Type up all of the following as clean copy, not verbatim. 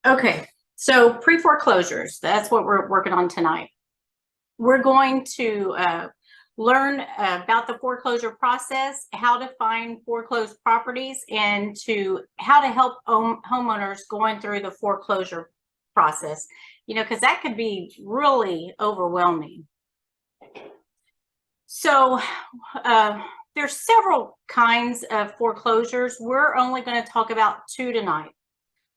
Okay, so pre-foreclosures, that's what we're working on tonight. We're going to learn about the foreclosure process, how to find foreclosed properties, and how to help homeowners going through the foreclosure process, because that could be really overwhelming. So there's several kinds of foreclosures. We're only going to talk about two tonight.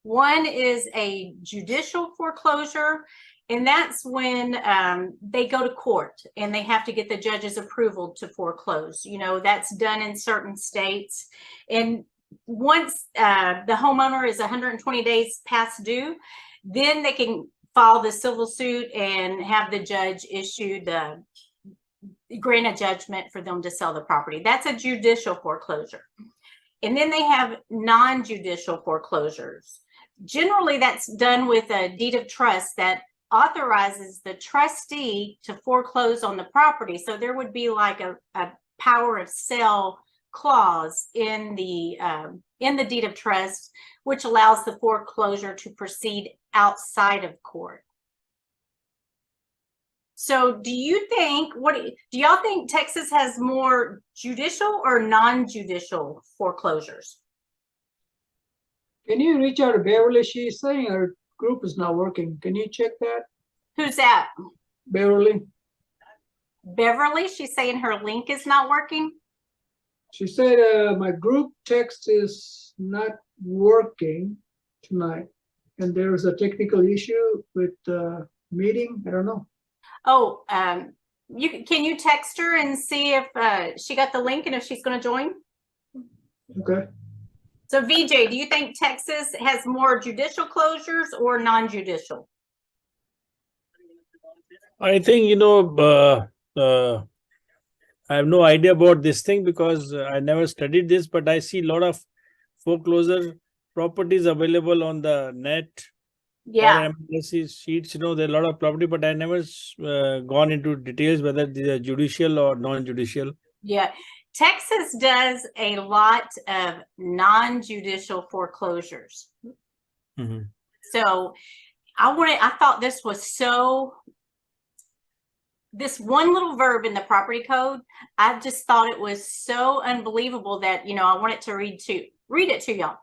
One is a judicial foreclosure, and that's when they go to court and they have to get the judge's approval to foreclose. That's done in certain states. And once the homeowner is 120 days past due, then they can file the civil suit and have the judge issue grant a judgment for them to sell the property. That's a judicial foreclosure. And then they have non-judicial foreclosures. Generally, that's done with a deed of trust that authorizes the trustee to foreclose on the property. So there would be like a power of sale clause in the deed of trust, which allows the foreclosure to proceed outside of court. So do y'all think Texas has more judicial or non-judicial foreclosures? Can you reach out to Beverly? She's saying her group is not working. Can you check that? Who's that? Beverly. Beverly, she's saying her link is not working. She said my group text is not working tonight. And there's a technical issue with the meeting. I don't know. Oh, can you text her and see if she got the link and if she's going to join? Okay. So VJ, do you think Texas has more judicial closures or non-judicial? I think, I have no idea about this thing because I never studied this, but I see a lot of foreclosure properties available on the net. Yeah. HAR MLS sheets, there are a lot of property, but I never gone into details whether these are judicial or non-judicial. Yeah. Texas does a lot of non-judicial foreclosures. Mm-hmm. So I thought this was this one little verb in the property code, I just thought it was so unbelievable that, I wanted to read it to y'all.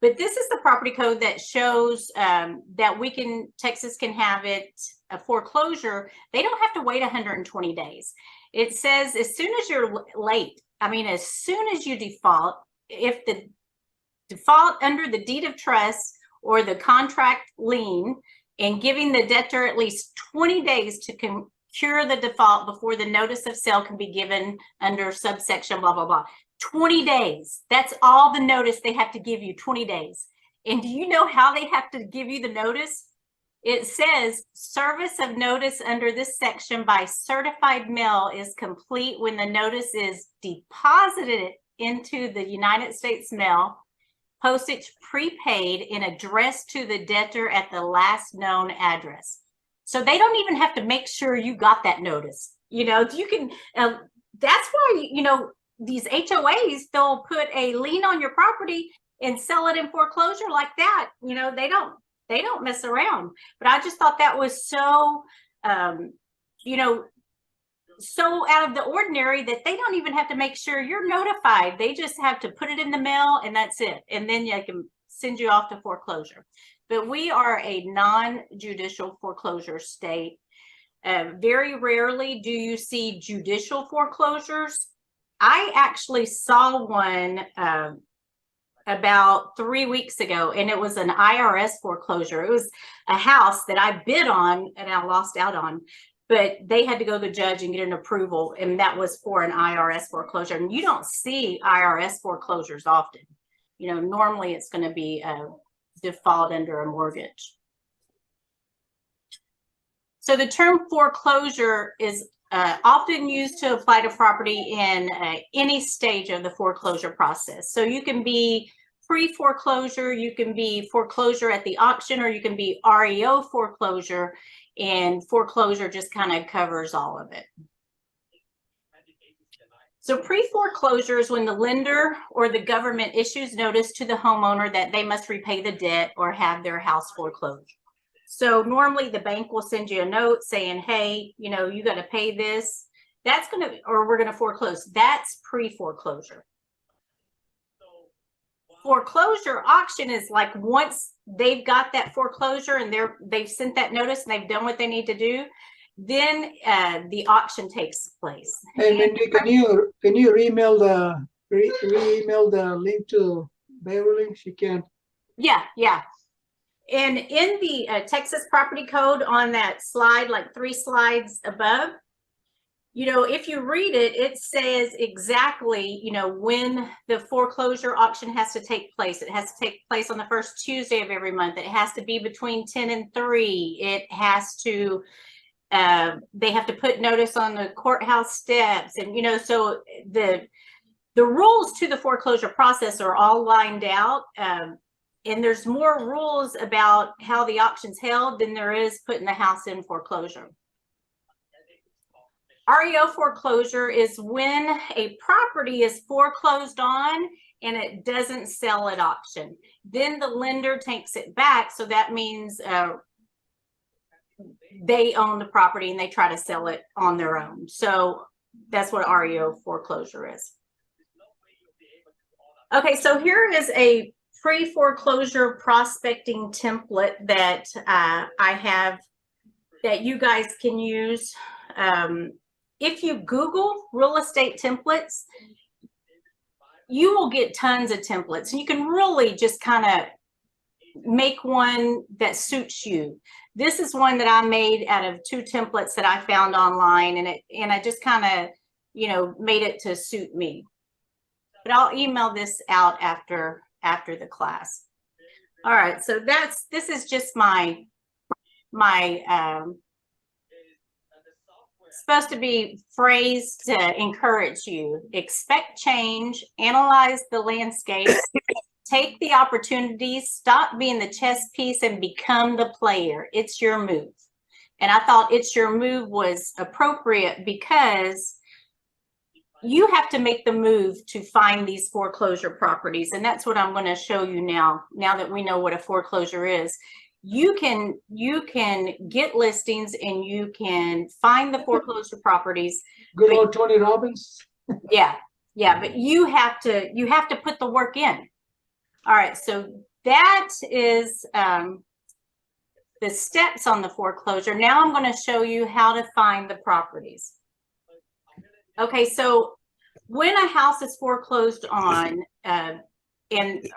But this is the property code that shows that Texas can have a foreclosure. They don't have to wait 120 days. It says as soon as you're late, as soon as you default, if the default under the deed of trust or the contract lien, and giving the debtor at least 20 days to cure the default before the notice of sale can be given under subsection blah, blah, blah. 20 days. That's all the notice they have to give you, 20 days. And do you know how they have to give you the notice? It says service of notice under this section by certified mail is complete when the notice is deposited into the United States mail, postage prepaid, and addressed to the debtor at the last known address. So they don't even have to make sure you got that notice. You can, that's why, these HOAs, they'll put a lien on your property and sell it in foreclosure like that. They don't mess around. But I just thought that was so, so out of the ordinary that they don't even have to make sure you're notified. They just have to put it in the mail and that's it. And then they can send you off to foreclosure. But we are a non-judicial foreclosure state. Very rarely do you see judicial foreclosures. I actually saw one about 3 weeks ago, and it was an IRS foreclosure. It was a house that I bid on and I lost out on, but they had to go to the judge and get an approval, and that was for an IRS foreclosure. And you don't see IRS foreclosures often. Normally it's going to be a default under a mortgage. So the term foreclosure is often used to apply to property in any stage of the foreclosure process. So you can be pre-foreclosure, you can be foreclosure at the auction, or you can be REO foreclosure, and foreclosure just kind of covers all of it. So pre-foreclosure is when the lender or the government issues notice to the homeowner that they must repay the debt or have their house foreclosed. So normally the bank will send you a note saying, hey, you know, you got to pay this. That's going to, or we're going to foreclose. That's pre-foreclosure. Foreclosure auction is like once they've got that foreclosure and they've sent that notice and they've done what they need to do, then the auction takes place. Hey, Mindy, can you re-email the link to Beverly? She can't. Yeah. And in the Texas property code on that slide, like 3 slides above, you know, if you read it, it says exactly, you know, when the foreclosure auction has to take place. It has to take place on the first Tuesday of every month. It has to be between 10 and 3. It has to, they have to put notice on the courthouse steps. And, you know, so the rules to the foreclosure process are all lined out. And there's more rules about how the auction's held than there is putting the house in foreclosure. REO foreclosure is when a property is foreclosed on and it doesn't sell at auction. Then the lender takes it back. So that means they own the property and they try to sell it on their own. So that's what REO foreclosure is. Okay, so here is a pre-foreclosure prospecting template that I have that you guys can use. If you Google real estate templates, you will get tons of templates. You can really just kind of make one that suits you. This is one that I made out of 2 templates that I found online, and I just kind of, you know, made it to suit me. But I'll email this out after the class. All right, so this is just my supposed to be phrased to encourage you. Expect change, analyze the landscape, take the opportunities, stop being the chess piece and become the player. It's your move. And I thought it's your move was appropriate because you have to make the move to find these foreclosure properties. And that's what I'm going to show you now that we know what a foreclosure is. You can get listings and you can find the foreclosure properties. Good old Tony Robbins. Yeah, but you have to put the work in. All right, so that is the steps on the foreclosure. Now I'm going to show you how to find the properties. Okay, so when a house is foreclosed on,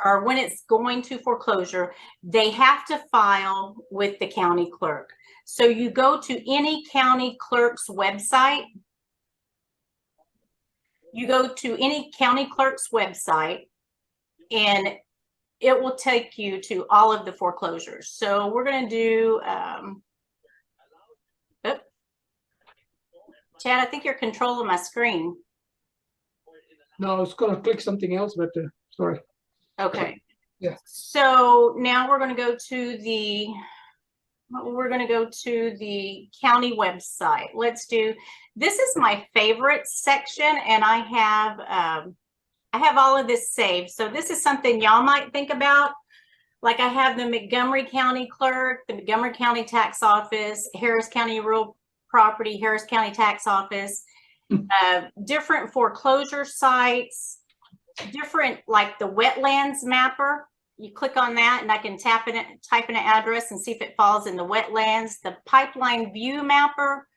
or when it's going to foreclosure, they have to file with the county clerk. So you go to any county clerk's website. You go to any county clerk's website, and it will take you to all of the foreclosures. So we're going to do, Chad, I think you're controlling my screen. No, I was going to click something else, but sorry. Okay. Yeah. So now we're going to go to the county website. Let's do, this is my favorite section, and I have all of this saved. So this is something y'all might think about. Like I have the Montgomery County Clerk, the Montgomery County Tax Office, Harris County Real Property, Harris County Tax Office, different foreclosure sites, different, like the wetlands mapper. You click on that and I can type in an address and see if it falls in the wetlands. The pipeline view mapper,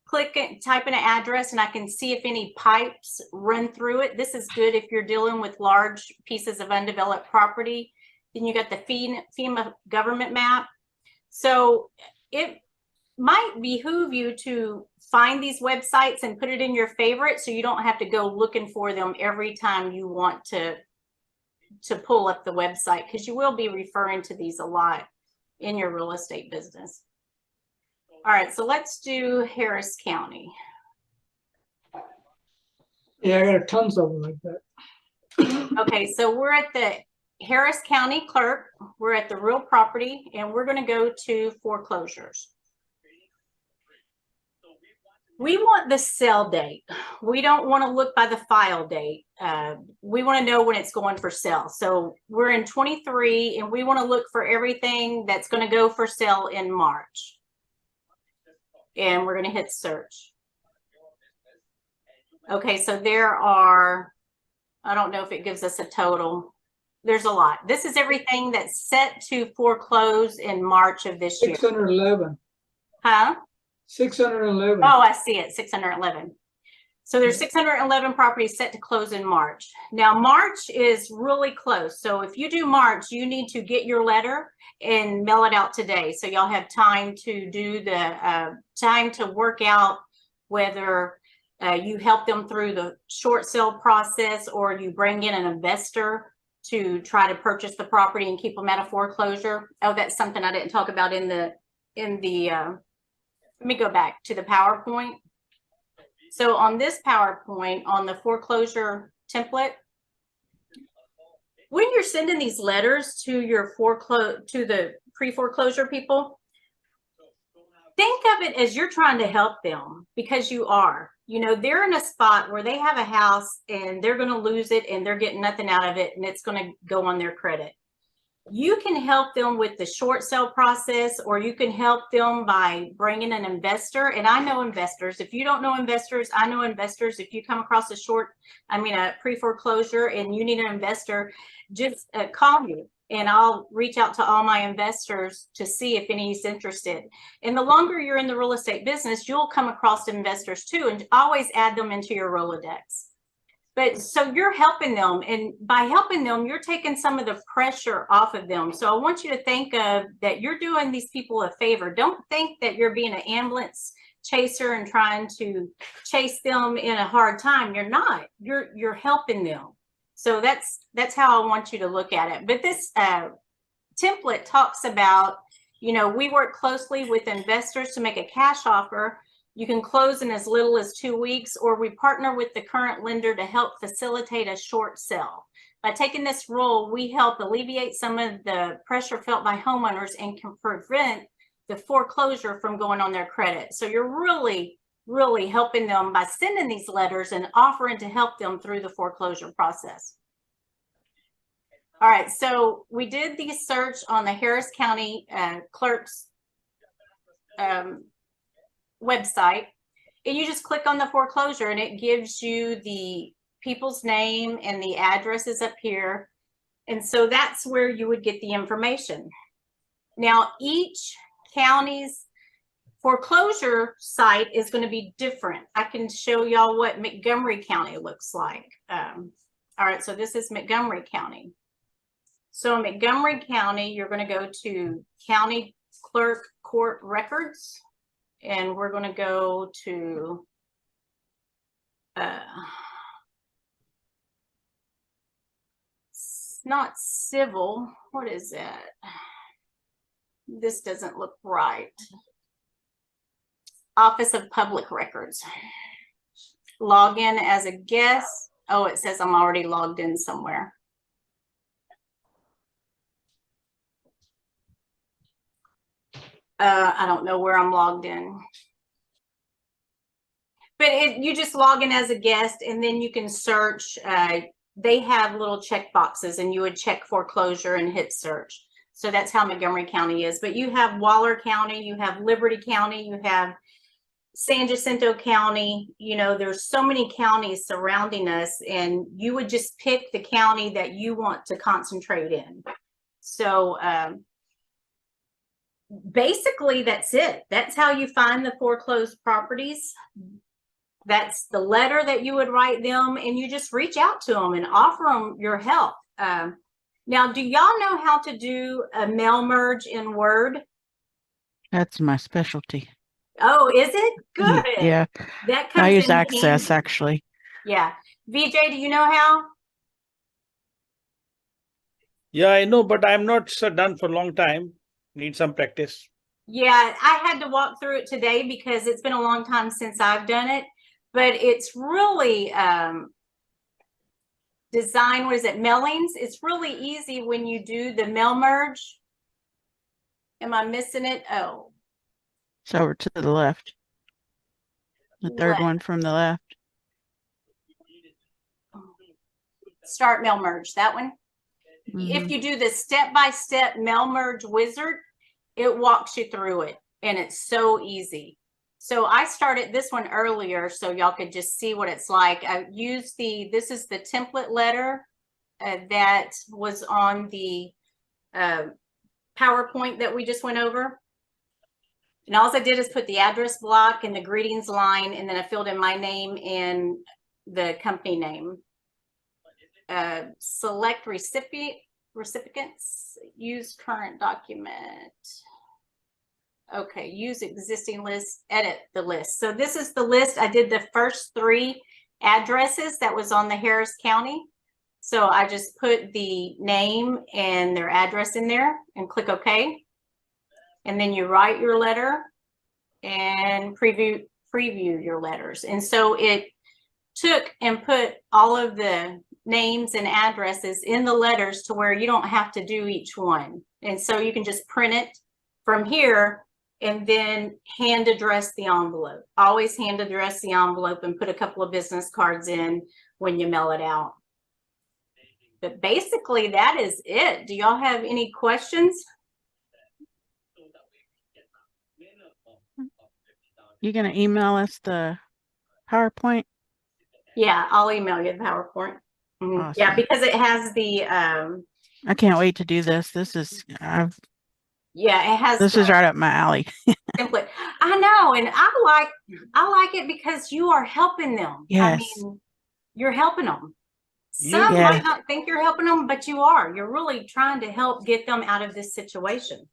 click it, type in an address, and I can see if any pipes run through it. This is good if you're dealing with large pieces of undeveloped property. Then you got the FEMA government map. So it might behoove you to find these websites and put it in your favorite so you don't have to go looking for them every time you want to pull up the website, because you will be referring to these a lot in your real estate business. All right, so let's do Harris County. Yeah, I got tons of them like that. Okay, so we're at the Harris County Clerk. We're at the real property, and we're going to go to foreclosures. We want the sell date. We don't want to look by the file date. We want to know when it's going for sale. So we're in 23 and we want to look for everything that's going to go for sale in March. And we're going to hit search. Okay, so there are, I don't know if it gives us a total. There's a lot. This is everything that's set to foreclose in March of this year. 611. Huh? 611. Oh, I see it, 611. So there's 611 properties set to close in March. Now, March is really close. So if you do March, you need to get your letter and mail it out today. So y'all have time to do the, time to work out whether you help them through the short sale process or you bring in an investor to try to purchase the property and keep them out of foreclosure. Oh, that's something I didn't talk about in the, let me go back to the PowerPoint. So on this PowerPoint, on the foreclosure template, when you're sending these letters to your to the pre-foreclosure people, think of it as you're trying to help them, because you are. You know, they're in a spot where they have a house and they're going to lose it and they're getting nothing out of it and it's going to go on their credit. You can help them with the short sale process, or you can help them by bringing an investor. And I know investors. If you don't know investors, I know investors. If you come across a pre-foreclosure and you need an investor, just call me and I'll reach out to all my investors to see if any's interested. And the longer you're in the real estate business, you'll come across investors too, and always add them into your Rolodex. But so you're helping them, and by helping them, you're taking some of the pressure off of them. So I want you to think of that you're doing these people a favor. Don't think that you're being an ambulance chaser and trying to chase them in a hard time. You're not. You're helping them. So that's how I want you to look at it. But this template talks about, you know, we work closely with investors to make a cash offer. You can close in as little as 2 weeks, or we partner with the current lender to help facilitate a short sale. By taking this role, we help alleviate some of the pressure felt by homeowners and can prevent the foreclosure from going on their credit. So you're really, really helping them by sending these letters and offering to help them through the foreclosure process. All right, so we did the search on the Harris County clerk's website, and you just click on the foreclosure and it gives you the people's name and the addresses up here. And so that's where you would get the information. Now, each county's foreclosure site is going to be different. I can show y'all what Montgomery County looks like. All right, so this is Montgomery County. So in Montgomery County, you're going to go to County Clerk Court Records. And we're going to go to not civil. What is that? This doesn't look right. Office of Public Records. Log in as a guest. Oh, it says I'm already logged in somewhere. I don't know where I'm logged in. But you just log in as a guest, and then you can search. They have little check boxes, and you would check foreclosure and hit search. So that's how Montgomery County is. But you have Waller County, you have Liberty County, you have San Jacinto County. You know, there's so many counties surrounding us, and you would just pick the county that you want to concentrate in. So basically, that's it. That's how you find the foreclosed properties. That's the letter that you would write them, and you just reach out to them and offer them your help. Now, do y'all know how to do a mail merge in Word? That's my specialty. Oh, is it? Good. Yeah. That comes I use in Access, handy. actually. Yeah. VJ, do you know how? Yeah, I know, but I'm not done for a long time. Need some practice. Yeah, I had to walk through it today because it's been a long time since I've done it, but it's really design, what is it, mailings? It's really easy when you do the mail merge. Am I missing it? Oh. It's over to the left. The third one from the left. Start mail merge, that one. If Mhm. you do the step-by-step mail merge wizard, it walks you through it, and it's so easy. So I started this one earlier so y'all could just see what it's like. I used this is the template letter that was on the PowerPoint that we just went over. And all I did is put the address block and the greetings line, and then I filled in my name and the company name. Select recipients, use current document. Okay, use existing list, edit the list. So this is the list. I did the first 3 addresses that was on the Harris County. So I just put the name and their address in there and click OK. And then you write your letter and preview your letters. And so it took and put all of the names and addresses in the letters to where you don't have to do each one. And so you can just print it from here and then hand address the envelope. Always hand address the envelope and put a couple of business cards in when you mail it out. But basically that is it. Do y'all have any questions? You gonna email us the PowerPoint? Yeah, I'll email you the PowerPoint. Awesome. Yeah, because it has the I can't wait to do this. This is yeah, it has this is right up my alley. template. I know, and I like it because you are helping them. Yes. I mean, you're helping them. You- Some Yeah. might not think you're helping them, but you are. You're really trying to help get them out of this situation.